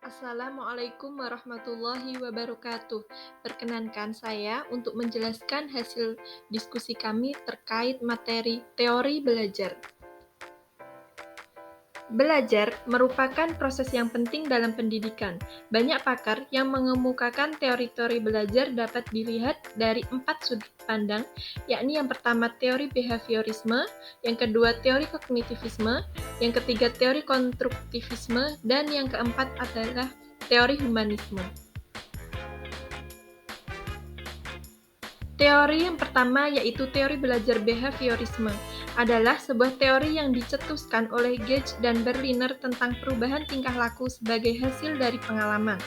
Assalamualaikum warahmatullahi wabarakatuh. Perkenankan saya untuk menjelaskan hasil diskusi kami terkait materi teori belajar. Belajar merupakan proses yang penting dalam pendidikan. Banyak pakar yang mengemukakan teori-teori belajar dapat dilihat dari 4 sudut pandang, yakni yang pertama teori behaviorisme, yang kedua teori kognitivisme, yang ketiga teori konstruktivisme, dan yang keempat adalah teori humanisme. Teori yang pertama yaitu teori belajar behaviorisme adalah sebuah teori yang dicetuskan oleh Gage dan Berliner tentang perubahan tingkah laku sebagai hasil dari pengalaman.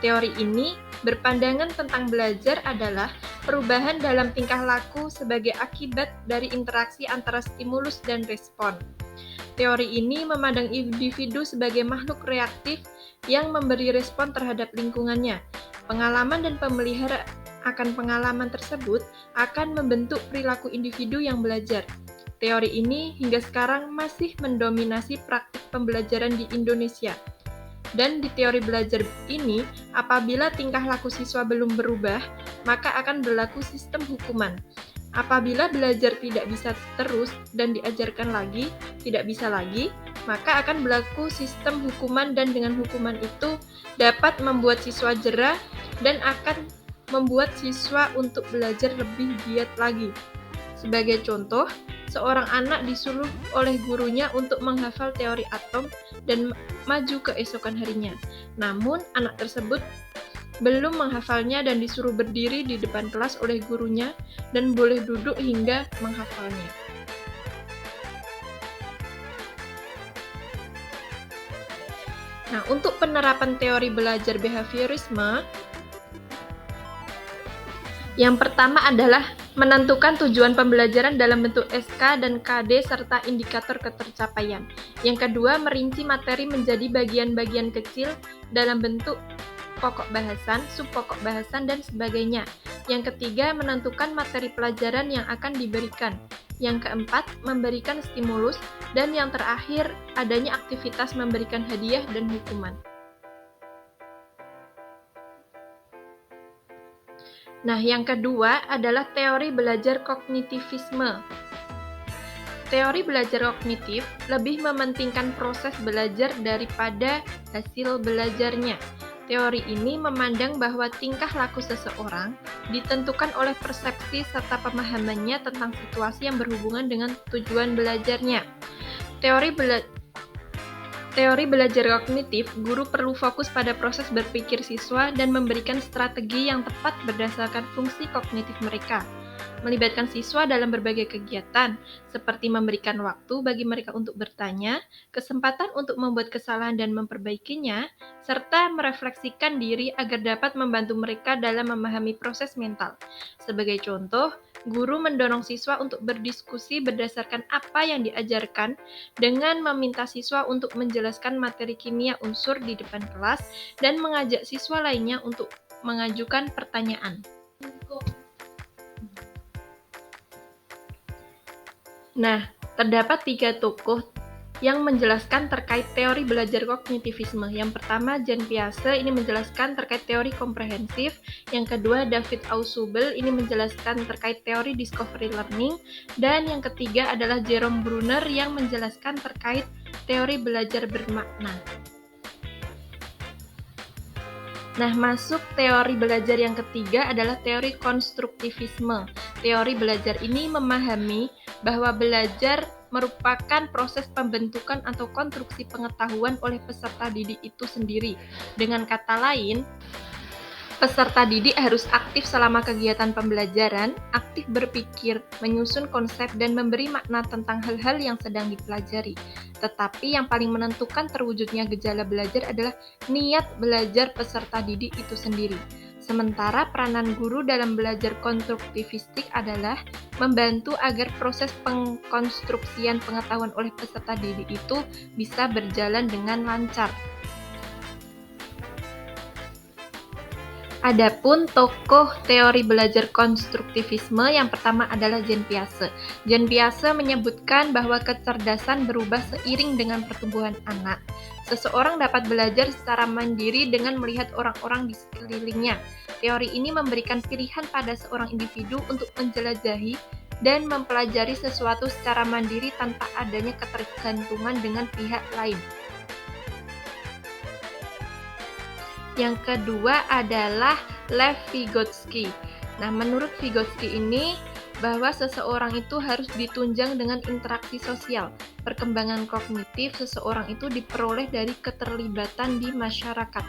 Teori ini berpandangan tentang belajar adalah perubahan dalam tingkah laku sebagai akibat dari interaksi antara stimulus dan respon. Teori ini memandang individu sebagai makhluk reaktif yang memberi respon terhadap lingkungannya. Pengalaman dan pemelihara akan pengalaman tersebut akan membentuk perilaku individu yang belajar. Teori ini hingga sekarang masih mendominasi praktik pembelajaran di Indonesia. Dan di teori belajar ini, apabila tingkah laku siswa belum berubah, maka akan berlaku sistem hukuman. Apabila belajar tidak bisa terus dan diajarkan lagi, tidak bisa lagi, maka akan berlaku sistem hukuman dan dengan hukuman itu dapat membuat siswa jera dan akan membuat siswa untuk belajar lebih giat lagi. Sebagai contoh, seorang anak disuruh oleh gurunya untuk menghafal teori atom dan maju keesokan harinya. Namun, anak tersebut belum menghafalnya dan disuruh berdiri di depan kelas oleh gurunya dan boleh duduk hingga menghafalnya. Nah, untuk penerapan teori belajar behaviorisme, yang pertama adalah menentukan tujuan pembelajaran dalam bentuk SK dan KD serta indikator ketercapaian. Yang kedua, merinci materi menjadi bagian-bagian kecil dalam bentuk pokok bahasan, subpokok bahasan, dan sebagainya. Yang ketiga, menentukan materi pelajaran yang akan diberikan. Yang keempat, memberikan stimulus. Dan yang terakhir, adanya aktivitas memberikan hadiah dan hukuman. Nah, yang kedua adalah teori belajar kognitivisme. Teori belajar kognitif lebih mementingkan proses belajar daripada hasil belajarnya. Teori ini memandang bahwa tingkah laku seseorang ditentukan oleh persepsi serta pemahamannya tentang situasi yang berhubungan dengan tujuan belajarnya. Teori belajar kognitif, guru perlu fokus pada proses berpikir siswa dan memberikan strategi yang tepat berdasarkan fungsi kognitif mereka. Melibatkan siswa dalam berbagai kegiatan, seperti memberikan waktu bagi mereka untuk bertanya, kesempatan untuk membuat kesalahan dan memperbaikinya, serta merefleksikan diri agar dapat membantu mereka dalam memahami proses mental. Sebagai contoh, guru mendorong siswa untuk berdiskusi berdasarkan apa yang diajarkan dengan meminta siswa untuk menjelaskan materi kimia unsur di depan kelas dan mengajak siswa lainnya untuk mengajukan pertanyaan. Nah, terdapat 3 tokoh yang menjelaskan terkait teori belajar kognitivisme. Yang pertama, Jean Piaget, ini menjelaskan terkait teori komprehensif. Yang kedua, David Ausubel, ini menjelaskan terkait teori discovery learning. Dan yang ketiga adalah Jerome Bruner yang menjelaskan terkait teori belajar bermakna. Nah, masuk teori belajar yang ketiga adalah teori konstruktivisme. Teori belajar ini memahami bahwa belajar merupakan proses pembentukan atau konstruksi pengetahuan oleh peserta didik itu sendiri. Dengan kata lain, peserta didik harus aktif selama kegiatan pembelajaran, aktif berpikir, menyusun konsep, dan memberi makna tentang hal-hal yang sedang dipelajari. Tetapi yang paling menentukan terwujudnya gejala belajar adalah niat belajar peserta didik itu sendiri. Sementara peranan guru dalam belajar konstruktivistik adalah membantu agar proses pengkonstruksian pengetahuan oleh peserta didik itu bisa berjalan dengan lancar. Adapun tokoh teori belajar konstruktivisme yang pertama adalah Jean Piaget. Jean Piaget menyebutkan bahwa kecerdasan berubah seiring dengan pertumbuhan anak. Seseorang dapat belajar secara mandiri dengan melihat orang-orang di sekelilingnya. Teori ini memberikan pilihan pada seorang individu untuk menjelajahi dan mempelajari sesuatu secara mandiri tanpa adanya ketergantungan dengan pihak lain. Yang kedua adalah Lev Vygotsky. Nah, menurut Vygotsky ini, bahwa seseorang itu harus ditunjang dengan interaksi sosial. Perkembangan kognitif seseorang itu diperoleh dari keterlibatan di masyarakat.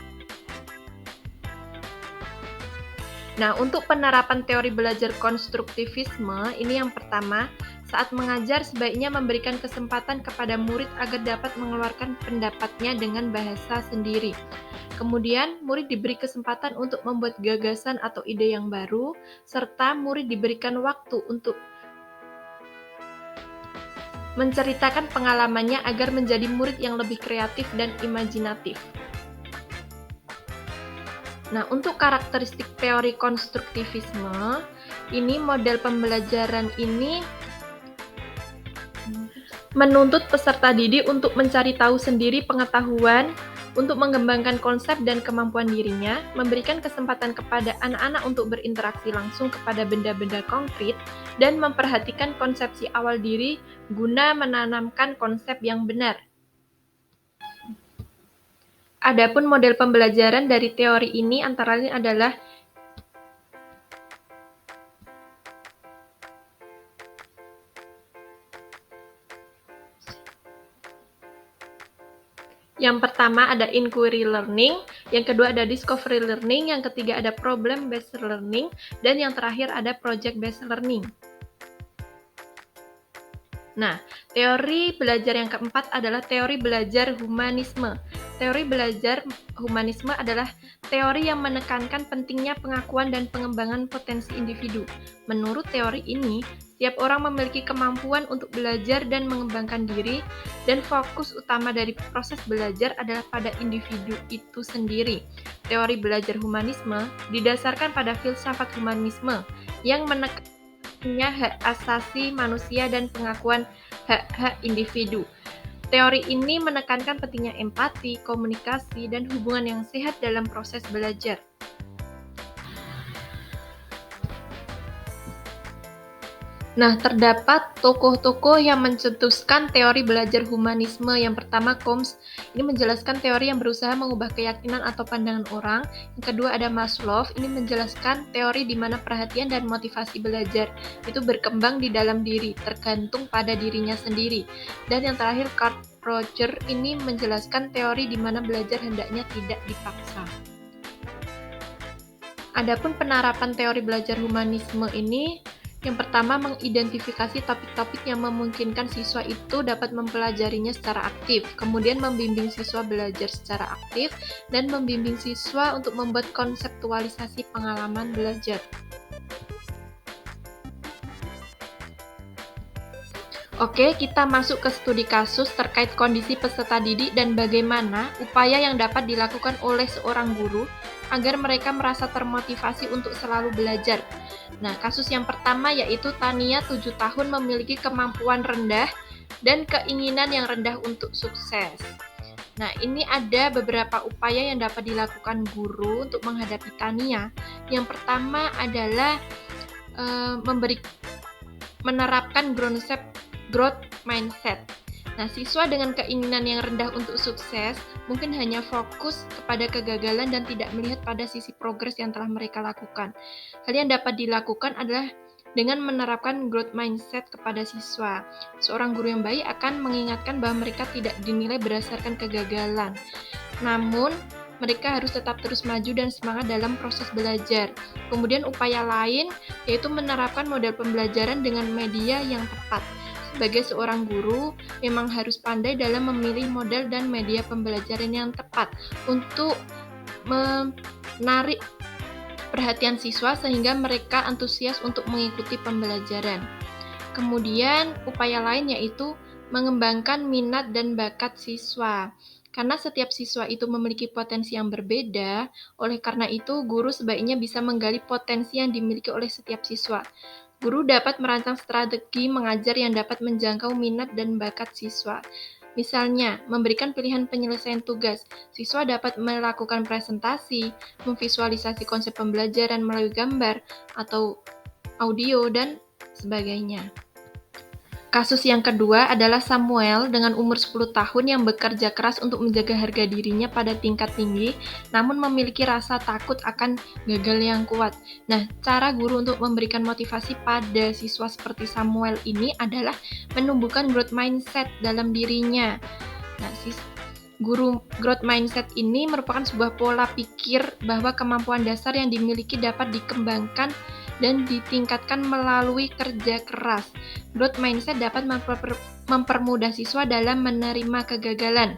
Nah, untuk penerapan teori belajar konstruktivisme, ini yang pertama, saat mengajar sebaiknya memberikan kesempatan kepada murid agar dapat mengeluarkan pendapatnya dengan bahasa sendiri. Kemudian, murid diberi kesempatan untuk membuat gagasan atau ide yang baru, serta murid diberikan waktu untuk menceritakan pengalamannya agar menjadi murid yang lebih kreatif dan imajinatif. Nah, untuk karakteristik teori konstruktivisme, ini model pembelajaran ini menuntut peserta didik untuk mencari tahu sendiri pengetahuan, untuk mengembangkan konsep dan kemampuan dirinya, memberikan kesempatan kepada anak-anak untuk berinteraksi langsung kepada benda-benda konkret, dan memperhatikan konsepsi awal diri guna menanamkan konsep yang benar. Adapun model pembelajaran dari teori ini antara lain adalah yang pertama ada inquiry learning, yang kedua ada discovery learning, yang ketiga ada problem based learning, dan yang terakhir ada project based learning. Nah, teori belajar yang keempat adalah teori belajar humanisme. Teori belajar humanisme adalah teori yang menekankan pentingnya pengakuan dan pengembangan potensi individu. Menurut teori ini, setiap orang memiliki kemampuan untuk belajar dan mengembangkan diri, dan fokus utama dari proses belajar adalah pada individu itu sendiri. Teori belajar humanisme didasarkan pada filsafat humanisme yang menekankan hak asasi manusia dan pengakuan hak-hak individu. Teori ini menekankan pentingnya empati, komunikasi, dan hubungan yang sehat dalam proses belajar. Nah, terdapat tokoh-tokoh yang mencetuskan teori belajar humanisme. Yang pertama, Combs. Ini menjelaskan teori yang berusaha mengubah keyakinan atau pandangan orang. Yang kedua, ada Maslow. Ini menjelaskan teori di mana perhatian dan motivasi belajar itu berkembang di dalam diri, tergantung pada dirinya sendiri. Dan yang terakhir, Carl Roger. Ini menjelaskan teori di mana belajar hendaknya tidak dipaksa. Adapun penerapan teori belajar humanisme ini, yang pertama, mengidentifikasi topik-topik yang memungkinkan siswa itu dapat mempelajarinya secara aktif, kemudian membimbing siswa belajar secara aktif, dan membimbing siswa untuk membuat konseptualisasi pengalaman belajar. Oke, kita masuk ke studi kasus terkait kondisi peserta didik dan bagaimana upaya yang dapat dilakukan oleh seorang guru agar mereka merasa termotivasi untuk selalu belajar. Nah, kasus yang pertama yaitu Tania 7 tahun memiliki kemampuan rendah dan keinginan yang rendah untuk sukses. Nah, ini ada beberapa upaya yang dapat dilakukan guru untuk menghadapi Tania. Yang pertama adalah menerapkan growth mindset. Nah, siswa dengan keinginan yang rendah untuk sukses mungkin hanya fokus kepada kegagalan dan tidak melihat pada sisi progres yang telah mereka lakukan. Hal yang dapat dilakukan adalah dengan menerapkan growth mindset kepada siswa. Seorang guru yang baik akan mengingatkan bahwa mereka tidak dinilai berdasarkan kegagalan. Namun, mereka harus tetap terus maju dan semangat dalam proses belajar. Kemudian upaya lain yaitu menerapkan model pembelajaran dengan media yang tepat. Sebagai seorang guru, memang harus pandai dalam memilih model dan media pembelajaran yang tepat untuk menarik perhatian siswa sehingga mereka antusias untuk mengikuti pembelajaran. Kemudian, upaya lain yaitu mengembangkan minat dan bakat siswa. Karena setiap siswa itu memiliki potensi yang berbeda, oleh karena itu guru sebaiknya bisa menggali potensi yang dimiliki oleh setiap siswa. Guru dapat merancang strategi mengajar yang dapat menjangkau minat dan bakat siswa. Misalnya, memberikan pilihan penyelesaian tugas. Siswa dapat melakukan presentasi, memvisualisasi konsep pembelajaran melalui gambar atau audio, dan sebagainya. Kasus yang kedua adalah Samuel dengan umur 10 tahun yang bekerja keras untuk menjaga harga dirinya pada tingkat tinggi, namun memiliki rasa takut akan gagal yang kuat. Nah, cara guru untuk memberikan motivasi pada siswa seperti Samuel ini adalah menumbuhkan growth mindset dalam dirinya. Nah, guru growth mindset ini merupakan sebuah pola pikir bahwa kemampuan dasar yang dimiliki dapat dikembangkan dan ditingkatkan melalui kerja keras. Growth mindset dapat mempermudah siswa dalam menerima kegagalan.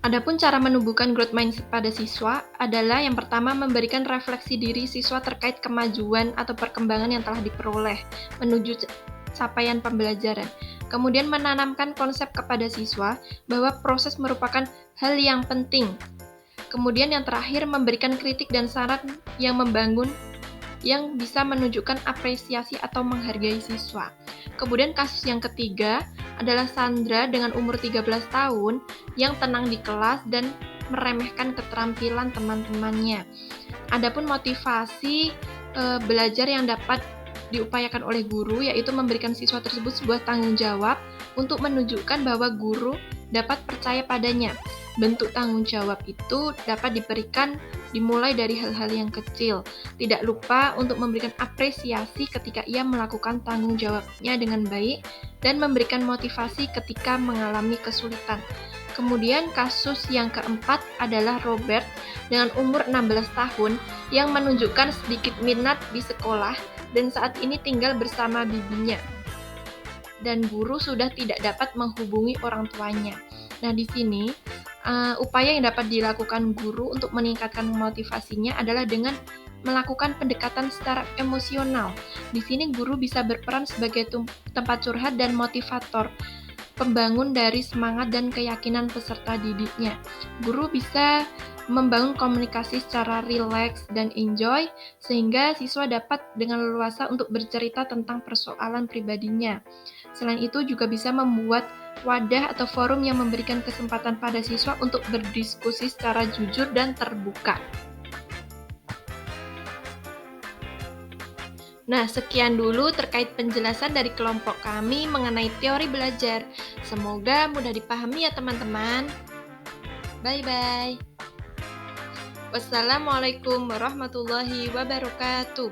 Adapun cara menumbuhkan growth mindset pada siswa adalah yang pertama memberikan refleksi diri siswa terkait kemajuan atau perkembangan yang telah diperoleh menuju capaian pembelajaran. Kemudian menanamkan konsep kepada siswa bahwa proses merupakan hal yang penting. Kemudian yang terakhir memberikan kritik dan saran yang membangun yang bisa menunjukkan apresiasi atau menghargai siswa. Kemudian kasus yang ketiga adalah Sandra dengan umur 13 tahun yang tenang di kelas dan meremehkan keterampilan teman-temannya. Adapun motivasi belajar yang dapat diupayakan oleh guru yaitu memberikan siswa tersebut sebuah tanggung jawab untuk menunjukkan bahwa guru dapat percaya padanya. Bentuk tanggung jawab itu dapat diberikan dimulai dari hal-hal yang kecil. Tidak lupa untuk memberikan apresiasi ketika ia melakukan tanggung jawabnya dengan baik dan memberikan motivasi ketika mengalami kesulitan. Kemudian kasus yang keempat adalah Robert dengan umur 16 tahun yang menunjukkan sedikit minat di sekolah dan saat ini tinggal bersama bibinya. Dan guru sudah tidak dapat menghubungi orang tuanya. Nah, di sini upaya yang dapat dilakukan guru untuk meningkatkan motivasinya adalah dengan melakukan pendekatan secara emosional. Di sini guru bisa berperan sebagai tempat curhat dan motivator, pembangun dari semangat dan keyakinan peserta didiknya. Guru bisa membangun komunikasi secara rileks dan enjoy, sehingga siswa dapat dengan leluasa untuk bercerita tentang persoalan pribadinya. Selain itu juga bisa membuat wadah atau forum yang memberikan kesempatan pada siswa untuk berdiskusi secara jujur dan terbuka. Nah, sekian dulu terkait penjelasan dari kelompok kami mengenai teori belajar. Semoga mudah dipahami ya teman-teman. Bye-bye. Wassalamualaikum warahmatullahi wabarakatuh.